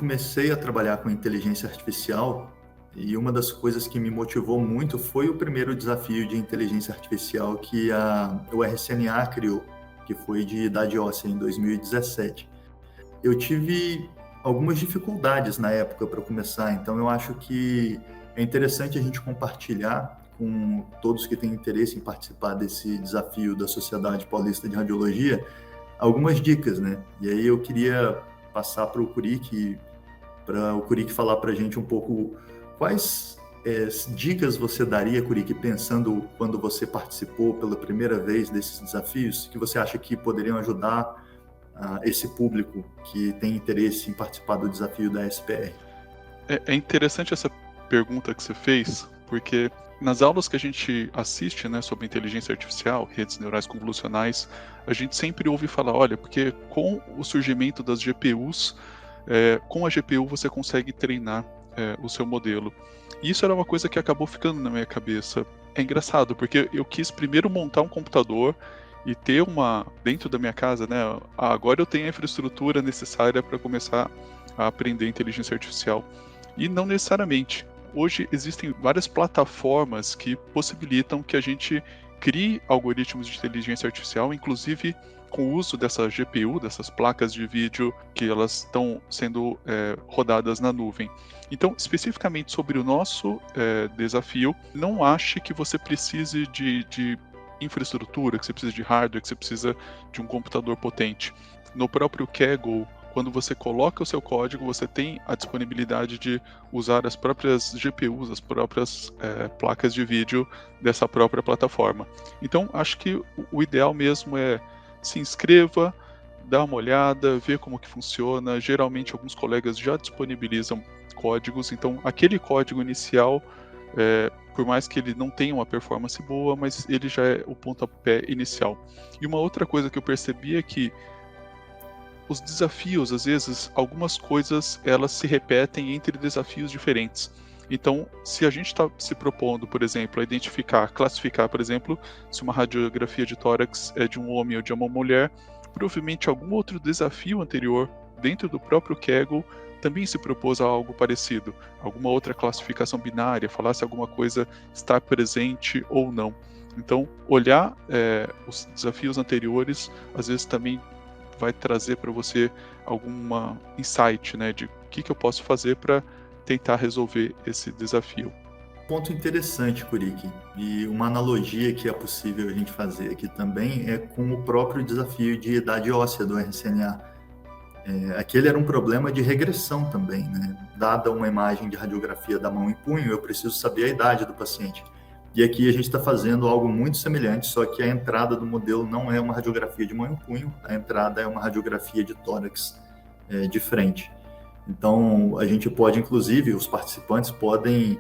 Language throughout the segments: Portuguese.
comecei a trabalhar com inteligência artificial, e uma das coisas que me motivou muito foi o primeiro desafio de inteligência artificial que o RCNA criou, que foi de idade óssea em 2017. Eu tive algumas dificuldades na época para começar, então eu acho que é interessante a gente compartilhar com todos que têm interesse em participar desse desafio da Sociedade Paulista de Radiologia algumas dicas, né? E aí eu queria passar para o Kurik falar para a gente um pouco quais dicas você daria, Kurik, pensando quando você participou pela primeira vez desses desafios, que você acha que poderiam ajudar esse público que tem interesse em participar do desafio da SPR? É interessante essa pergunta que você fez, porque nas aulas que a gente assiste, né, sobre inteligência artificial, redes neurais convolucionais, a gente sempre ouve falar, olha, porque com o surgimento das GPUs, com a GPU você consegue treinar o seu modelo. E isso era uma coisa que acabou ficando na minha cabeça. É engraçado, porque eu quis primeiro montar um computador e ter dentro da minha casa, né, agora eu tenho a infraestrutura necessária para começar a aprender inteligência artificial. E não necessariamente. Hoje existem várias plataformas que possibilitam que a gente crie algoritmos de inteligência artificial, inclusive com o uso dessa GPU, dessas placas de vídeo que elas estão sendo rodadas na nuvem. Então, especificamente sobre o nosso desafio, não ache que você precise de infraestrutura, que você precisa de hardware, que você precisa de um computador potente. No próprio Kaggle, quando você coloca o seu código, você tem a disponibilidade de usar as próprias GPUs, as próprias placas de vídeo dessa própria plataforma. Então, acho que o ideal mesmo é se inscreva, dá uma olhada, vê como que funciona. Geralmente, alguns colegas já disponibilizam códigos, então aquele código inicial, por mais que ele não tenha uma performance boa, mas ele já é o pontapé inicial. E uma outra coisa que eu percebi é que os desafios, às vezes, algumas coisas elas se repetem entre desafios diferentes. Então, se a gente está se propondo, por exemplo, a classificar, por exemplo, se uma radiografia de tórax é de um homem ou de uma mulher, provavelmente algum outro desafio anterior, dentro do próprio Kaggle, também se propôs a algo parecido. Alguma outra classificação binária, falar se alguma coisa está presente ou não. Então, olhar os desafios anteriores, às vezes também vai trazer para você alguma insight, né, de o que eu posso fazer para tentar resolver esse desafio. Ponto interessante, Kurik, e uma analogia que é possível a gente fazer aqui também é com o próprio desafio de idade óssea do RCNA. Aquele era um problema de regressão também, né? Dada uma imagem de radiografia da mão e punho, eu preciso saber a idade do paciente. E aqui a gente está fazendo algo muito semelhante, só que a entrada do modelo não é uma radiografia de mão e punho, a entrada é uma radiografia de tórax de frente. Então, a gente pode, inclusive, os participantes podem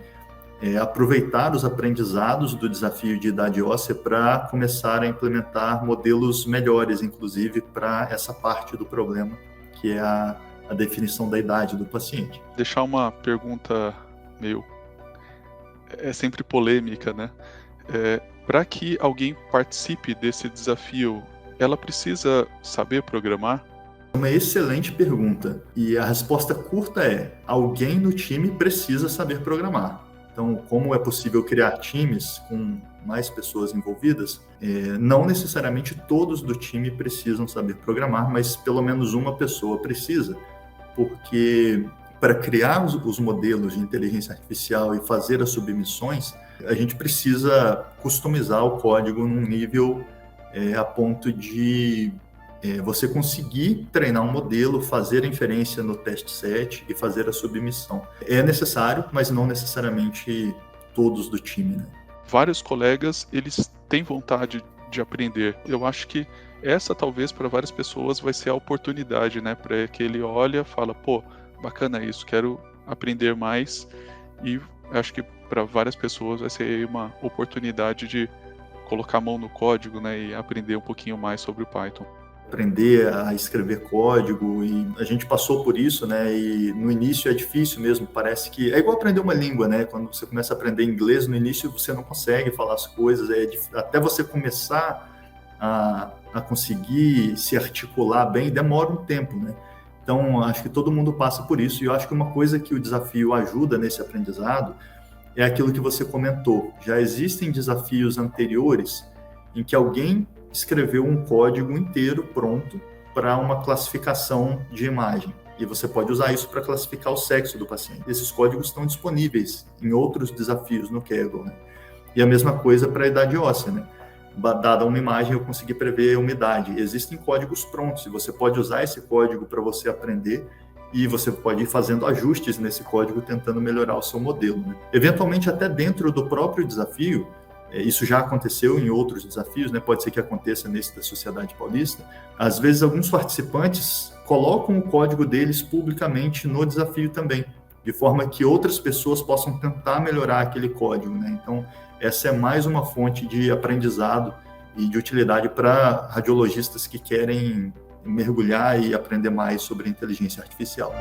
aproveitar os aprendizados do desafio de idade óssea para começar a implementar modelos melhores, inclusive, para essa parte do problema, que é a definição da idade do paciente. Deixar uma pergunta sempre polêmica, né? Para que alguém participe desse desafio, ela precisa saber programar? Uma excelente pergunta. E a resposta curta é: alguém no time precisa saber programar. Então, como é possível criar times com mais pessoas envolvidas? Não necessariamente todos do time precisam saber programar, mas pelo menos uma pessoa precisa, porque para criar os modelos de inteligência artificial e fazer as submissões, a gente precisa customizar o código num nível a ponto de você conseguir treinar um modelo, fazer a inferência no teste set e fazer a submissão. É necessário, mas não necessariamente todos do time, né? Vários colegas, eles têm vontade de aprender. Eu acho que essa talvez para várias pessoas vai ser a oportunidade, né? Para que ele olha, fala, pô, bacana isso, quero aprender mais. E acho que para várias pessoas vai ser uma oportunidade de colocar a mão no código, né? E aprender um pouquinho mais sobre o Python. Aprender a escrever código, e a gente passou por isso, né? E no início é difícil mesmo, parece que é igual aprender uma língua, né? Quando você começa a aprender inglês, no início você não consegue falar as coisas, até você começar a conseguir se articular bem, demora um tempo, né? Então, acho que todo mundo passa por isso, e eu acho que uma coisa que o desafio ajuda nesse aprendizado é aquilo que você comentou. Já existem desafios anteriores em que alguém escreveu um código inteiro pronto para uma classificação de imagem. E você pode usar isso para classificar o sexo do paciente. Esses códigos estão disponíveis em outros desafios no Kaggle, né? E a mesma coisa para a idade óssea, né? Dada uma imagem, eu consegui prever a umidade. Existem códigos prontos, e você pode usar esse código para você aprender, e você pode ir fazendo ajustes nesse código, tentando melhorar o seu modelo, né? Eventualmente, até dentro do próprio desafio, isso já aconteceu em outros desafios, né? Pode ser que aconteça nesse da Sociedade Paulista. Às vezes, alguns participantes colocam o código deles publicamente no desafio também, de forma que outras pessoas possam tentar melhorar aquele código, né? Então, essa é mais uma fonte de aprendizado e de utilidade para radiologistas que querem mergulhar e aprender mais sobre inteligência artificial.